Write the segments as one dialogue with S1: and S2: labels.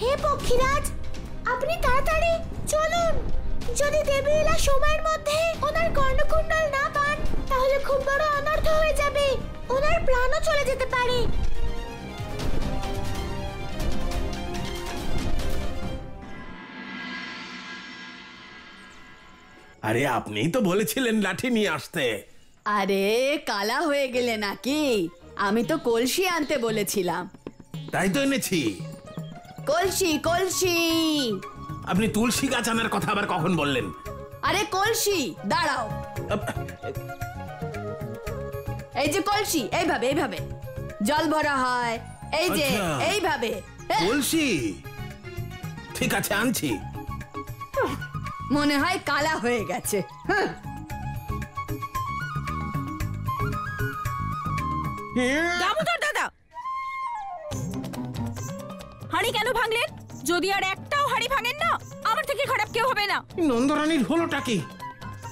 S1: হে পক্ষীরাজ, আপনি তাড়াতাড়ি চলুন। যদি দেবীলা সময়ের মধ্যে ওনার কর্ণকুণ্ডল না পান তাহলে খুব বড় অনর্থ হয়ে যাবে, ওনার প্রাণও চলে যেতে পারে।
S2: আরে আপনিই তো বলেছিলেন লাঠি নিয়ে আসতে।
S3: আরে কালা হয়ে গেলে নাকি? আমি তো কলসি আনতে বলেছিলাম।
S2: তাই তো এনেছি।
S3: কলসি কলসি।
S2: আপনি তুলসী গাছ আনার কথা আবার কখন বললেন?
S3: আরে কলসি, দাঁড়াও। এই যে কলসি, এইভাবে এইভাবে জল ভরা হয়, এই যে এইভাবে।
S2: কলসি ঠিক আছে, আনছি।
S3: মনে হয় কালা হয়ে গেছে।
S4: দামোদর দাদা, হাঁড়ি কেন ভাঙলেন? যদি আর একটাও হাঁড়ি ভাঙেন না, আমার থেকে খারাপ কেউ হবে না।
S5: নন্দরানীর হলোটা কি?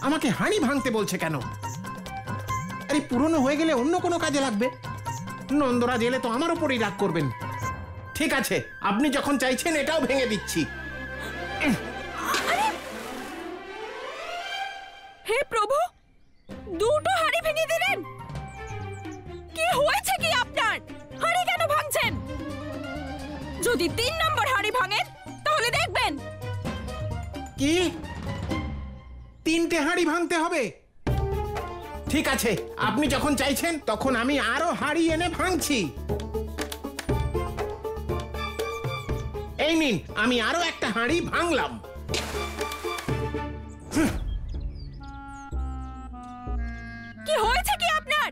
S5: আমাকে হাঁড়ি ভাঙতে বলছে কেন? আরে পুরনো হয়ে গেলে অন্য কোনো কাজে লাগবে। নন্দরাজ এলে তো আমার উপরই রাগ করবেন। ঠিক আছে, আপনি যখন চাইছেন এটাও ভেঙে দিচ্ছি।
S4: হে প্রভু, দুটো হাঁড়ি ভেঙে দিলেন। কি হয়েছে কি আপনার? হাঁড়ি কেন ভাঙছেন? যদি 3 নম্বর হাঁড়ি ভাঙেন তাহলে দেখবেন।
S5: কি 3টে হাঁড়ি ভাঙতে হবে? ঠিক আছে, আপনি যখন চাইছেন তখন আমি আরো হাঁড়ি এনে ভাঙছি। এই নিন, আমি আরো একটা হাঁড়ি ভাঙলাম।
S4: কি হয়েছে কি আপনার?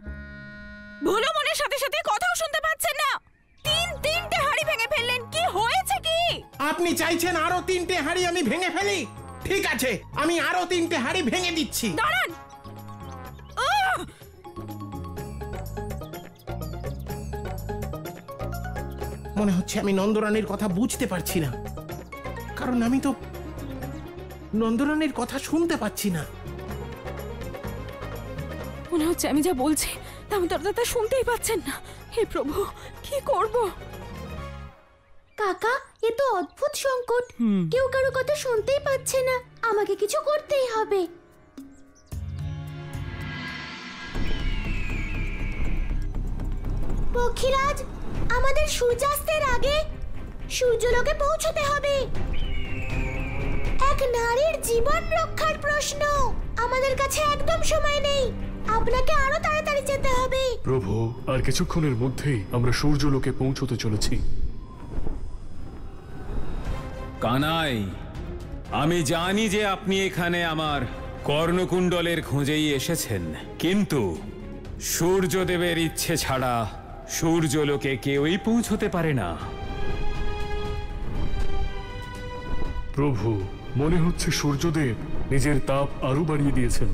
S4: ভুলো মনের সাথে সাথে কথাও শুনতে পাচ্ছেন না। তিনটে হাঁড়ি ভেঙে ফেললেন, কি হয়েছে কি?
S5: আপনি চাইছেন আরো 3টে হাঁড়ি আমি ভেঙে ফেলি? ঠিক আছে, আমি আরো 3টে হাঁড়ি ভেঙে দিচ্ছি।
S4: দাঁড়ান।
S5: মনে হচ্ছে আমি নন্দরানীর কথা বুঝতে পারছি না, কারণ আমি তো নন্দরানীর কথা শুনতে পাচ্ছি না।
S4: মনে হচ্ছে আমি যা বলছি দামোদর দাদা শুনতেই পাচ্ছেন না। হে প্রভু, কি করব?
S1: কাকা, এ তো অদ্ভুত সংকট। কেউ কারো কথা শুনতেই পাচ্ছে না, আমাকে কিছু করতেই হবে। পক্ষীরাজ, আমাদের সূর্যাস্তের আগে সূর্যলোকে পৌঁছতে হবে। এক নারীর জীবন রক্ষার প্রশ্ন। আমাদের কাছে একদম সময় নেই, আপনাকে আরো তাড়াতাড়ি যেতে হবে।
S6: প্রভু, আর কিছুক্ষণের মধ্যেই আমরা সূর্যলোকে পৌঁছতে চলেছি।
S7: কানাই, আমি জানি যে আপনি এখানে আমার কর্ণকুণ্ডলের খোঁজেই এসেছেন, কিন্তু সূর্যদেবের ইচ্ছে ছাড়া সূর্যলোকে কেউই পৌঁছতে পারে না।
S6: প্রভু, মনে হচ্ছে সূর্যদেব নিজের তাপ আরো বাড়িয়ে দিয়েছেন।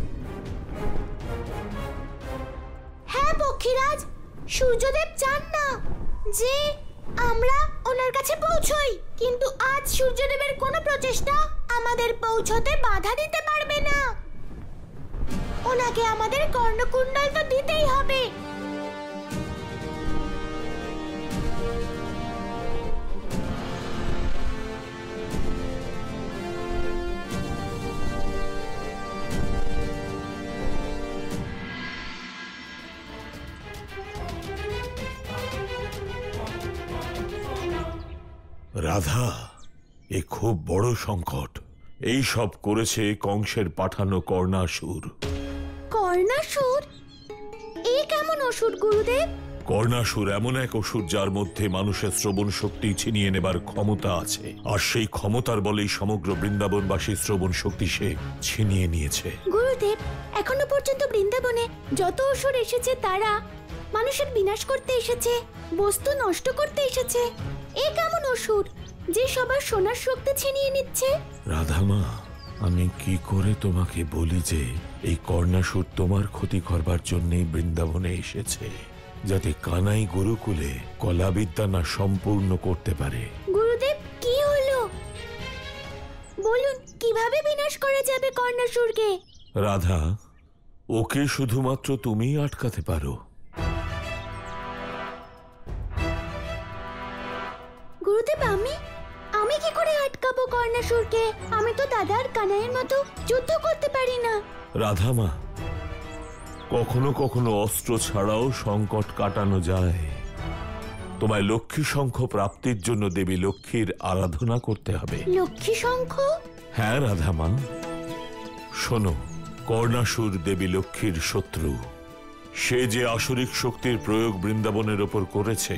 S1: হ্যাঁ পক্ষীরাজ, সূর্যদেব চান না যে আমরা ওনার কাছে পৌঁছই, কিন্তু আজ সূর্যদেবের কোনো প্রচেষ্টা আমাদের পৌঁছতে বাধা দিতে পারবে না। ওনাকে আমাদের কর্ণকুণ্ডল তো দিতেই হবে।
S8: রাধা, এ খুব বড় সংকট। এই সব করেছে কংসের পাঠানো কর্ণাসুর।
S1: কর্ণাসুর? এই কেমন অসুর গুরুদেব?
S8: কর্ণাসুর এমন এক অসুর যার মধ্যে মানুষের শ্রবণ শক্তি ছিনিয়ে নেবার ক্ষমতা আছে, আর সেই ক্ষমতার বলেই সমগ্র বৃন্দাবনবাসী শ্রবণ শক্তি সে ছিনিয়ে নিয়েছে।
S1: গুরুদেব, এখনো পর্যন্ত বৃন্দাবনে যত অসুর এসেছে তারা মানুষের বিনাশ করতে এসেছে, বস্তু নষ্ট করতে এসেছে। এ কেমন অসুর যে সবার সোনার শক্তি ছিনিয়ে নিচ্ছে?
S8: রাধামা, আমি কি করে তোমাকে বলি যে এই কর্ণাসুর তোমার ক্ষতি করবার জন্যই বৃন্দাবনে এসেছে, যাতে কানাই গুরুকুলে কলাবিদ্যা না সম্পূর্ণ করতে পারে।
S1: গুরুদেব, কি হলো বলুন, কিভাবে বিনাশ করা যাবে কর্ণাসুরকে?
S8: রাধা, ওকে শুধুমাত্র তুমিই আটকাতে পারো।
S1: গুরুদেব, আমি কি করে আটকাবো কর্ণাসুরকে? আমি তো দাদার কানাইয়ের মতো যুদ্ধ করতে পারি না।
S8: রাধামা, কখনো কখনো অস্ত্র ছাড়াও সংকট কাটানো যায়। তোমায় লক্ষ্মী শঙ্খ প্রাপ্তির জন্য দেবী লক্ষ্মীর আরাধনা করতে হবে।
S1: লক্ষ্মী শঙ্খ?
S8: হ্যাঁ রাধামা, শোনো, কর্ণাসুর দেবী লক্ষ্মীর শত্রু। সে যে আসরিক শক্তির প্রয়োগ বৃন্দাবনের ওপর করেছে,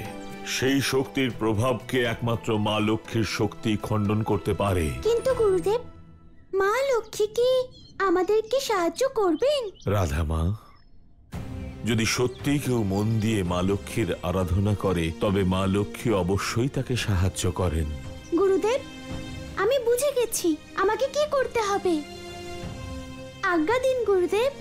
S8: সেই শক্তির প্রভাবকে একমাত্র মা লক্ষ্মীর শক্তি খণ্ডন করতে পারে।
S1: কিন্তু গুরুদেব, মা লক্ষ্মী কি আমাদেরকে সাহায্য করবেন?
S8: রাধামা, যদি সত্যি কেউ মন দিয়ে মা লক্ষ্মীর আরাধনা করে, তবে মা লক্ষ্মী অবশ্যই তাকে সাহায্য করেন।
S1: গুরুদেব, আমি বুঝে গেছি আমাকে কি করতে হবে। আজ্ঞা দিন গুরুদেব।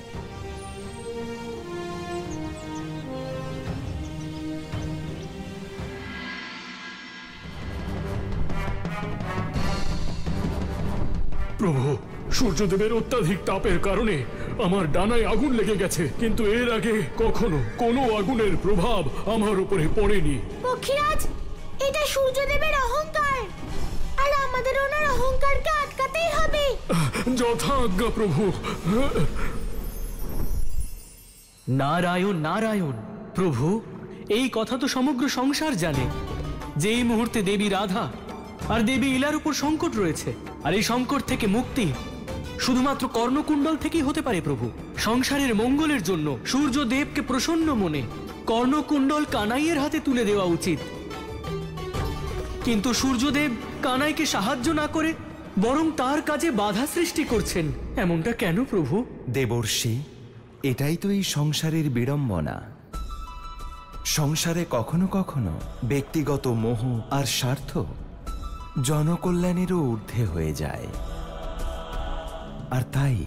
S6: প্রভু, সূর্যদেবের অত্যাধিক তাপের কারণে আমার ডানায় আগুন লেগে গেছে, কিন্তু এর আগে কখনো কোনো আগুনের প্রভাব আমার উপরে পড়েনি।
S1: পক্ষীরাজ, এটা সূর্যদেবের অহংকার, আর আমাদের ওনার অহংকারকে আটকাতেই হবে।
S6: যথা আজ্ঞা প্রভু।
S9: নারায়ণ নারায়ণ। প্রভু, এই কথা তো সমগ্র সংসার জানে যে এই মুহূর্তে দেবী রাধা আর দেবী ইলার উপর সংকট রয়েছে, আর এই সংকট থেকে মুক্তি শুধুমাত্র কর্ণকুণ্ডল থেকেই হতে পারে। প্রভু, সংসারের মঙ্গলের জন্য সূর্যদেবকে প্রসন্ন মনে কর্ণকুণ্ডল কানাইয়ের হাতে তুলে দেওয়া উচিত। কিন্তু সূর্যদেব কানাইকে সাহায্য না করে বরং তার কাজে বাধা সৃষ্টি করছেন, এমনটা কেন প্রভু?
S10: দেবর্ষি, এটাই তো এই সংসারের বিড়ম্বনা। সংসারে কখনো কখনো ব্যক্তিগত মোহ আর স্বার্থ জনকল্যাণেরও ঊর্ধ্বে হয়ে যায়, আর তাই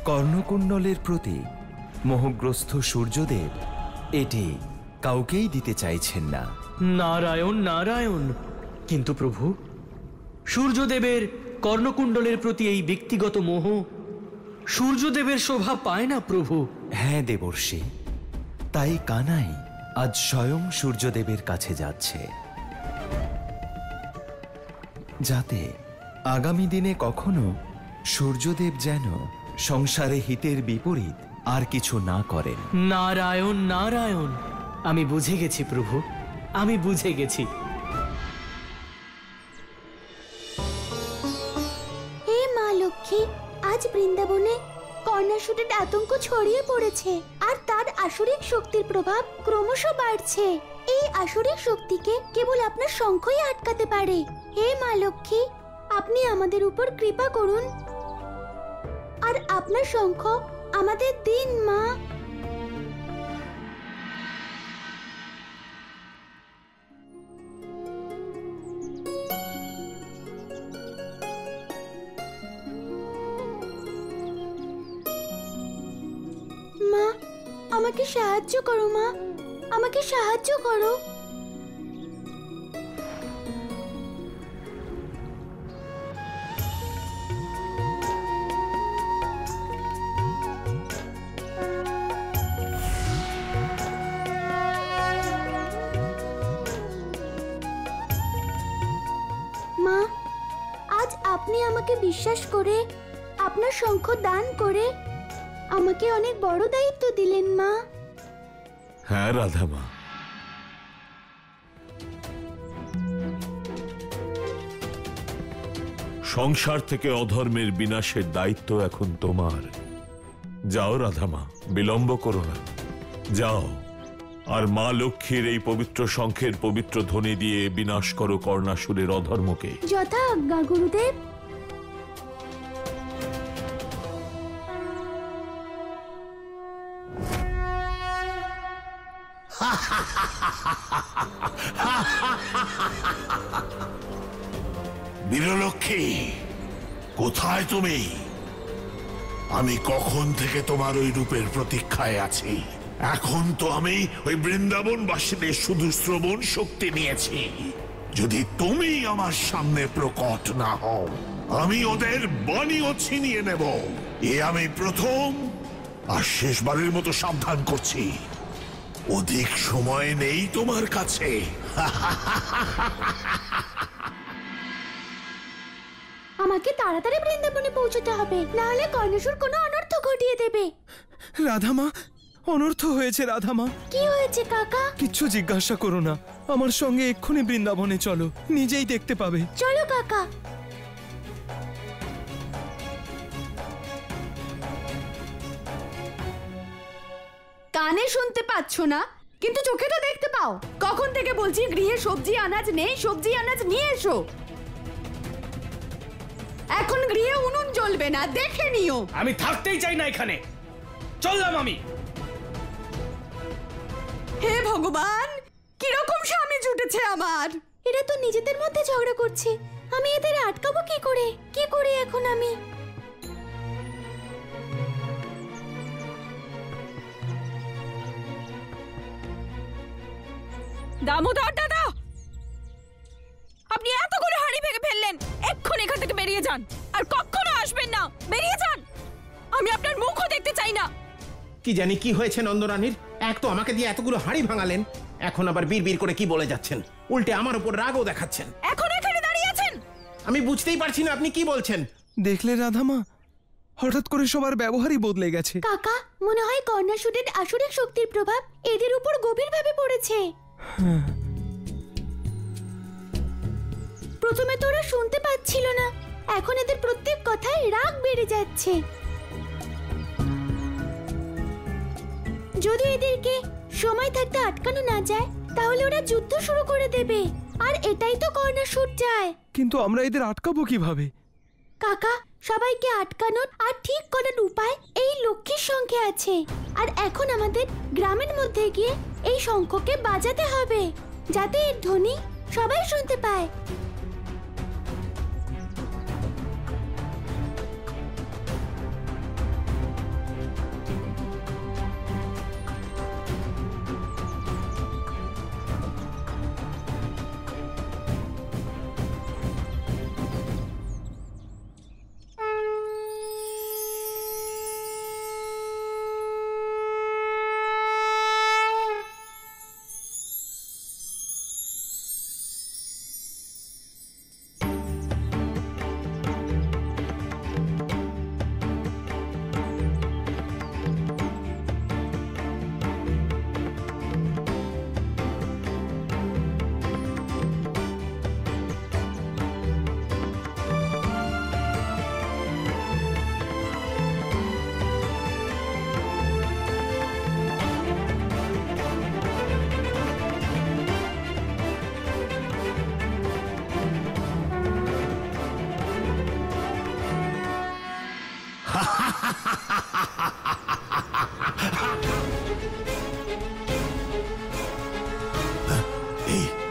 S10: কর্ণকুণ্ডলের প্রতি মোহগ্রস্ত সূর্যদেব এটি কাউকেই দিতে চাইছেন না।
S9: নারায়ণ নারায়ণ। কিন্তু প্রভু, সূর্যদেবের কর্ণকুণ্ডলের প্রতি এই ব্যক্তিগত মোহ সূর্যদেবের শোভা পায় না প্রভু।
S10: হ্যাঁ দেবর্ষি, তাই কানাই আজ স্বয়ং সূর্যদেবের কাছে যাচ্ছে, যাতে আগামী দিনে কখনো সূর্যদেব যেন সংসারে হিতের বিপরীত আর কিছু না করেন।
S9: নারায়ণ নারায়ণ। আমি বুঝে গেছি প্রভু, আমি বুঝে গেছি।
S1: হে মা লক্ষ্মী, আজ বৃন্দাবনে কর্ণাসুরের আতঙ্ক ছড়িয়ে পড়েছে, আর তার আসরিক শক্তির প্রভাব ক্রমশ বাড়ছে। এই আসরিক শক্তিকে কেবল আপনার শঙ্খই আটকাতে পারে। হে মা লক্ষ্মী, আপনি আমাদের উপর কৃপা করুন, আর আপনার শঙ্খ আমাদের দিন মা। মা, আমাকে সাহায্য করো মা, আমাকে সাহায্য করো। মা, আজ আপনি আমাকে বিশ্বাস করে আপনার শঙ্খ দান করে আমাকে অনেক বড় দায়িত্ব দিলেন মা।
S8: হ্যাঁ রাধামা, সংসার থেকে অধর্মের বিনাশের দায়িত্ব এখন তোমার। যাও রাধামা, বিলম্ব করো না, যাও, আর মা লক্ষ্মীর এই পবিত্র শঙ্খের পবিত্র ধ্বনি দিয়ে বিনাশ করো কর্ণাসুরের অধর্মকে।
S1: যথা আজ্ঞা গুরুদেব।
S11: বীরলক্ষ্মী, কোথায় তুমি? আমি কখন থেকে তোমার ওই রূপের প্রতীক্ষায় আছি। এখন তো আমি ওই বৃন্দাবনবাসীদের শুধু শ্রবণ শক্তি নিয়েছি। যদি তুমি আমার সামনে প্রকট না হও, আমি ওদের বাণীও ছিনিয়ে নেব। এ আমি প্রথম আর শেষবারের মতো সাবধান করছি। অধিক সময় নেই তোমার কাছে।
S1: আমাকে তাড়াতাড়ি বৃন্দাবনে পৌঁছতে হবে, না হলে কর্ণসুর কোনো অনর্থ ঘটিয়ে দেবে।
S10: রাধামা, অনর্থ হয়েছে রাধামা।
S1: কি হয়েছে কাকা?
S10: কিচ্ছু জিজ্ঞাসা করো না, আমার সঙ্গে এক্ষুনি বৃন্দাবনে চলো, নিজেই দেখতে পাবে।
S1: চলো কাকা।
S3: কানে শুনতে পাচ্ছ না, কিন্তু চোখে তো দেখতে পাও। কখন থেকে বলছি গৃহে সবজি আনাজ নেই, সবজি আনাজ নিয়ে এসো। এখন গৃহে উনুন জ্বলবে না, দেখে নিও।
S9: আমি থাকতেই চাই না এখানে, চললাম আমি।
S3: হে ভগবান, কিরকম স্বামী জুটেছে আমার।
S1: এরা তো নিজেদের মধ্যে ঝগড়া করছে, আমি এদের আটকাবো কি করে? কি করি এখন আমি?
S4: দামোদর দাদা, আপনি এতগুলো হাঁড়ি ভেঙে ফেললেন, এক্ষুনি এখান থেকে বেরিয়ে যান, আর কখনো আসবেন না। বেরিয়ে যান, আমি আপনার মুখও দেখতে চাই না।
S5: কি জানি কি হয়েছে নন্দরানীর, এক তো আমাকে দিয়ে এতগুলো হাঁড়ি ভাঙালেন, এখন আবার বিড়বিড় করে কি বলে যাচ্ছেন, উল্টে আমার উপর রাগও দেখাচ্ছেন।
S4: এখন এখানে দাঁড়িয়ে আছেন,
S5: আমি বুঝতেই পারছি না আপনি কি বলছেন।
S10: দেখলে রাধামা, হঠাৎ করে সবার ব্যবহারই বদলে গেছে।
S1: কাকা, মনে হয় কর্ণাসুরের আসুরিক শক্তির প্রভাব এদের উপর গভীরভাবে পড়েছে। প্রথমে তো ওরা শুনতে পাচ্ছিল না, এখন এদের প্রত্যেক কথায় রাগ বেড়ে যাচ্ছে। যদি এদেরকে সময় থাকতে আটকানো না যায়, তাহলে ওরা যুদ্ধ শুরু করে দেবে, আর এটাই তো কর্ণাসুর চায়।
S10: কিন্তু আমরা এদের আটকাবো কিভাবে?
S1: কাকা, সবাইকে আটকানোর আর ঠিক করার উপায় এই লক্ষ্মীর শঙ্খে আছে, আর এখন আমাদের গ্রামের মধ্যে গিয়ে এই শঙ্খকে বাজাতে হবে, যাতে এর ধ্বনি সবাই শুনতে পায়।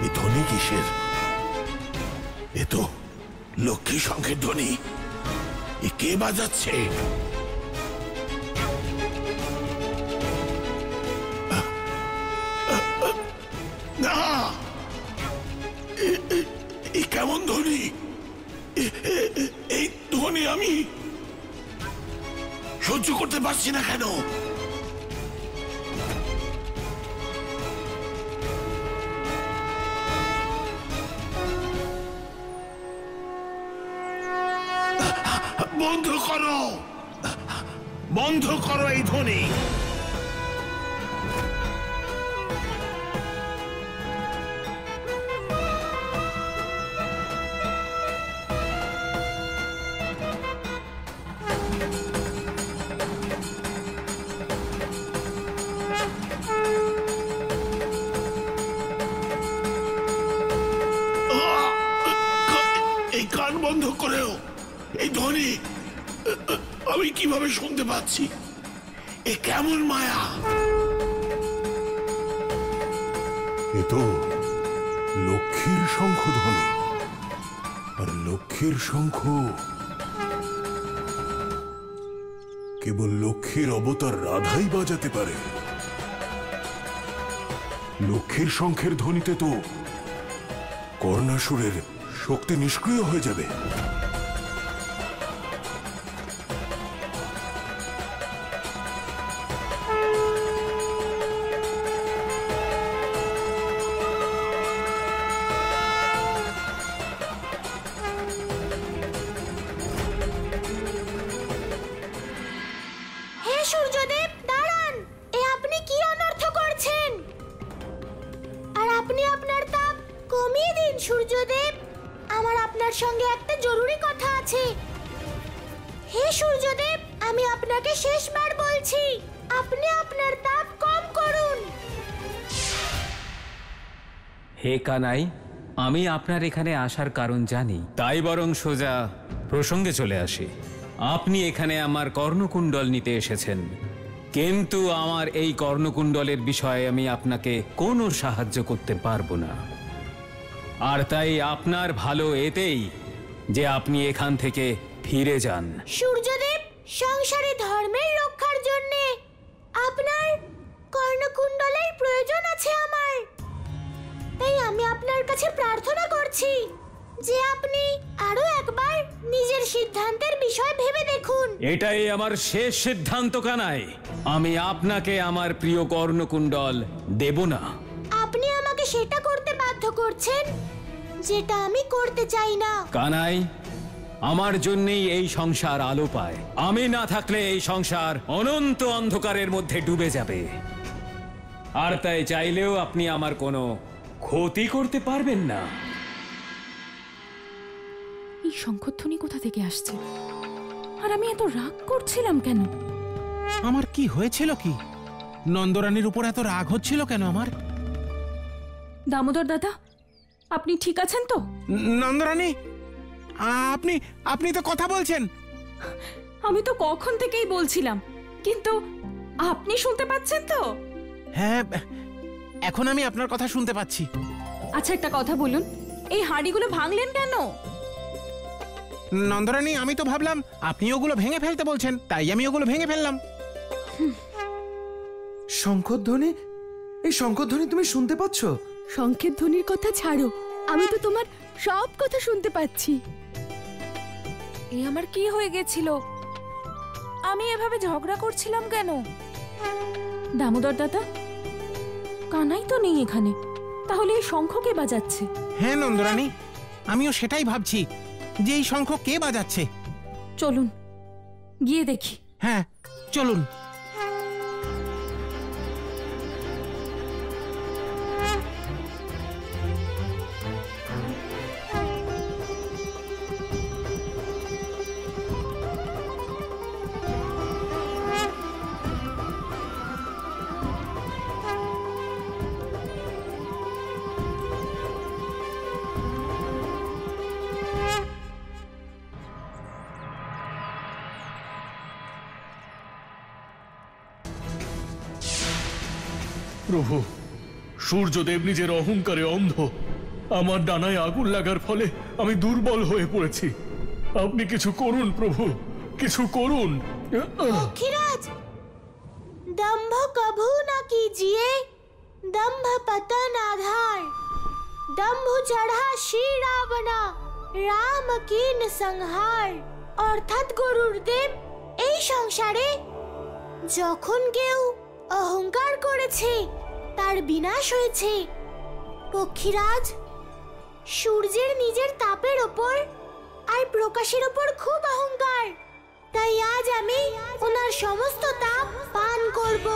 S11: এই ধ্বনি কিসের? এ তো লক্ষ্মী শঙ্খের ধ্বনি। এ কে বাজাচ্ছে? না, এই কেমন ধ্বনি? এই ধ্বনি আমি সহ্য করতে পারছি না কেন? বন্ধ করো, বন্ধ করো এই ধ্বনি। এই কান বন্ধ করেও এই ধ্বনি আমি কিভাবে শুনতে পাচ্ছি? এ কেমন মায়া!
S8: এ তো লক্ষ্মীর শঙ্খধ্বনি, আর লক্ষ্মীর শঙ্খ কেবল লক্ষ্মীর অবতার রাধাই বাজাতে পারে। লক্ষ্মীর শঙ্খের ধ্বনিতে তো কর্ণাসুরের শক্তি নিষ্ক্রিয় হয়ে যাবে।
S1: আপনি আপনার তাপ কমিয়ে দিন সূর্যদেব। আমার আপনার সঙ্গে একটা জরুরি কথা আছে। হে সূর্যদেব, আমি আপনাকে শেষবার বলছি, আপনি আপনার তাপ কম করুন।
S7: হে কানাই, আমি আপনার এখানে আসার কারণ জানি, তাই বরং সোজা প্রসঙ্গে চলে আসি। আপনি এখানে আমার কর্ণকুণ্ডল নিতে এসেছেন, কিন্তু আমার এই কর্ণকুণ্ডলের বিষয়ে আমি আপনাকে কোনো সাহায্য করতে পারবো না। আর তাই আপনার ভালো এতেই যে আপনি এখান থেকে ফিরে যান।
S1: সূর্যদেব, সংসারে ধর্মের রক্ষার জন্য আপনার কর্ণকুণ্ডলের প্রয়োজন আছে আমার। তাই আমি আপনার কাছে প্রার্থনা করছি যে আপনি আরো একবার নিজের সিদ্ধান্তের বিষয় ভেবে দেখুন।
S7: এটাই আমার শেষ সিদ্ধান্ত কানাই। আমি আপনাকে আমার প্রিয় কর্ণকুণ্ডল দেব না।
S1: আপনি আমাকে সেটা করতে বাধ্য করছেন যেটা আমি করতে চাই না।
S7: কানাই, আমার জন্যই এই সংসার আলো পায়। আমি না থাকলে এই সংসার অনন্ত অন্ধকারের মধ্যে ডুবে যাবে। আর তাই চাইলেও আপনি আমার কোনো ক্ষতি করতে পারবেন না।
S4: এই শঙ্খধ্বনি কোথা থেকে আসছে? আর আমি এত রাগ করছিলাম কেন?
S5: আমার কি হয়েছিল? কি নন্দরানীর উপর এত রাগ হচ্ছিল কেন আমার?
S4: দামোদর দাদা, আপনি ঠিক আছেন তো?
S5: নন্দরানী, আপনি আপনি তো কথা বলছেন।
S4: আমি তো কখন থেকেই বলছিলাম, কিন্তু আপনি শুনতে পাচ্ছেন তো?
S5: হ্যাঁ, এখন আমি আপনার কথা শুনতে পাচ্ছি।
S4: আচ্ছা, একটা কথা বলুন, এই হাঁড়িগুলো ভাঙলেন কেন?
S5: নন্দরানী, আমি তো ভাবলাম আপনি ওগুলো ভেঙে ফেলতে বলছেন, তাই আমি ওগুলো ভেঙে ফেললাম।
S10: শঙ্খধ্বনি, এই শঙ্খধ্বনি তুমি শুনতে পাচ্ছ?
S3: শঙ্খের ধ্বনির কথা ছাড়ো, আমি তো তোমার সব কথা শুনতে পাচ্ছি।
S4: এই আমার কি হয়ে গেছিল? আমি এভাবে ঝগড়া করছিলাম কেন? দামোদর দাদা, কানাই তো নেই এখানে, তাহলে এই শঙ্খ কে বাজাচ্ছে?
S5: হ্যাঁ নন্দরানী, আমিও সেটাই ভাবছি যে এই শঙ্খ কে বাজাচ্ছে।
S4: চলুন গিয়ে দেখি।
S5: হ্যাঁ, চলুন।
S6: প্রভু, সূর্যদেব নিজের অহংকারে অন্ধ। আমার ডানায় আগুন লাগার ফলে আমি দুর্বল হয়ে পড়েছি। আপনি কিছু করুন প্রভু, কিছু করুন।
S1: पक्षीराज, दंभ कभू न कीजिए, दंभ पतन आधार, दंभ चढ़ा श्री रावणा, राम कीन संहार। অর্থাৎ গরুড়দেব, এই সংসারে যখন কেউ অহংকার করেছে তার বিনাশ হয়েছে। পক্ষীরাজ, সূর্যের নিজের তাপের ওপর আর প্রকাশের ওপর খুব অহংকার, তাই আজ আমি ওনার সমস্ত তাপ পান করব।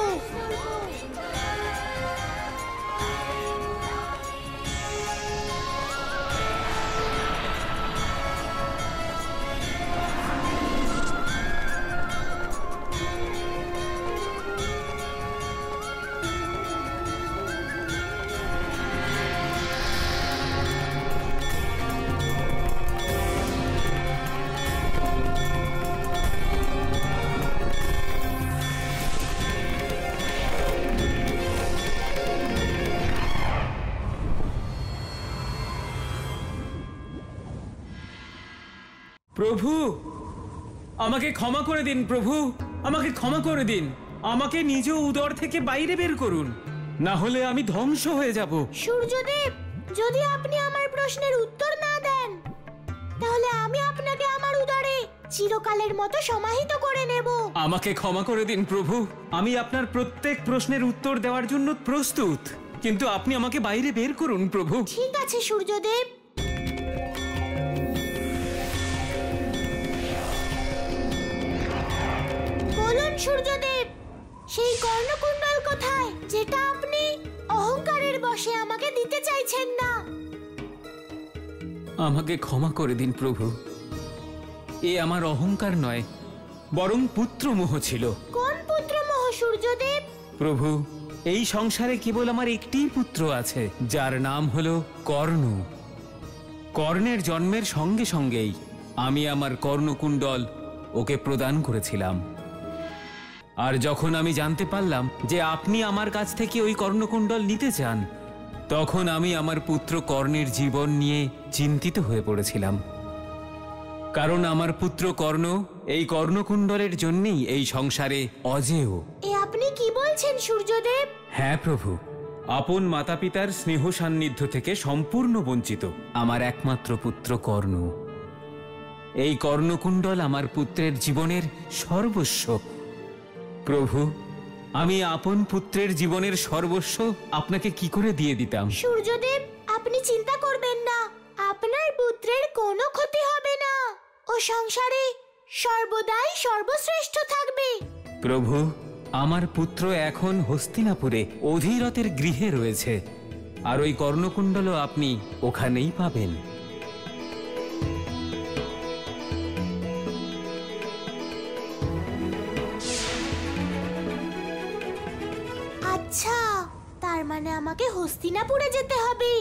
S7: প্রভু, আমাকে ক্ষমা করে দিন প্রভু, আমাকে ক্ষমা করে দিন। আমাকে নিজ উদর থেকে বাইরে বের করুন, না হলে আমি ধ্বংস হয়ে যাব।
S1: সূর্যদেব, যদি আপনি আমার প্রশ্নের উত্তর না দেন তাহলে আমি আপনাকে আমার উদরে চিরকালের মতো সমাহিত করে নেব।
S7: আমাকে ক্ষমা করে দিন প্রভু, আমি আপনার প্রত্যেক প্রশ্নের উত্তর দেওয়ার জন্য প্রস্তুত, কিন্তু আপনি আমাকে বাইরে বের করুন প্রভু।
S1: ঠিক আছে সূর্যদেব। বলুন সূর্যদেব, সেই কর্ণকুণ্ডল কোথায় যেটা আপনি অহংকারের বশে আমাকে দিতে চান?
S7: আমাকে ক্ষমা করে দিন প্রভু। এ আমার অহংকার নয়, বরং পুত্রমোহ ছিল।
S1: কোন পুত্রমোহ সূর্যদেব?
S7: প্রভু, এই সংসারে কেবল আমার একটিই পুত্র আছে, যার নাম হলো কর্ণ। কর্ণের জন্মের সঙ্গে সঙ্গেই আমি আমার কর্ণকুণ্ডল ওকে প্রদান করেছিলাম। আর যখন আমি জানতে পারলাম যে আপনি আমার কাছ থেকে ওই কর্ণকুণ্ডল নিতে চান, তখন আমি আমার পুত্র কর্ণের জীবন নিয়ে চিন্তিত হয়ে পড়েছিলাম। কারণ আমার পুত্র কর্ণ এই কর্ণকুণ্ডলের জন্যই এই সংসারে অজেয়।
S1: এ আপনি কি বলছেন সূর্যদেব?
S7: হ্যাঁ প্রভু, আপন মাতা পিতার স্নেহ সান্নিধ্য থেকে সম্পূর্ণ বঞ্চিত আমার একমাত্র পুত্র কর্ণ। এই কর্ণকুণ্ডল আমার পুত্রের জীবনের সর্বস্ব। প্রভু, আমি আপন পুত্রের জীবনের সর্বস্ব আপনাকে কি করে দিয়ে দিতাম?
S1: সূর্যদেব, আপনি চিন্তা করবেন না, আপনার পুত্রের কোনো ক্ষতি হবে না। ও সংসারে সর্বদাই সর্বশ্রেষ্ঠ থাকবে।
S7: প্রভু, আমার পুত্র এখন হস্তিনাপুরে অধীরথের গৃহে রয়েছে, আর ওই কর্ণকুণ্ডলও আপনি ওখানেই পাবেন।
S1: আচ্ছা, তার মানে আমাকে হস্তিনাপুরে যেতে হবে।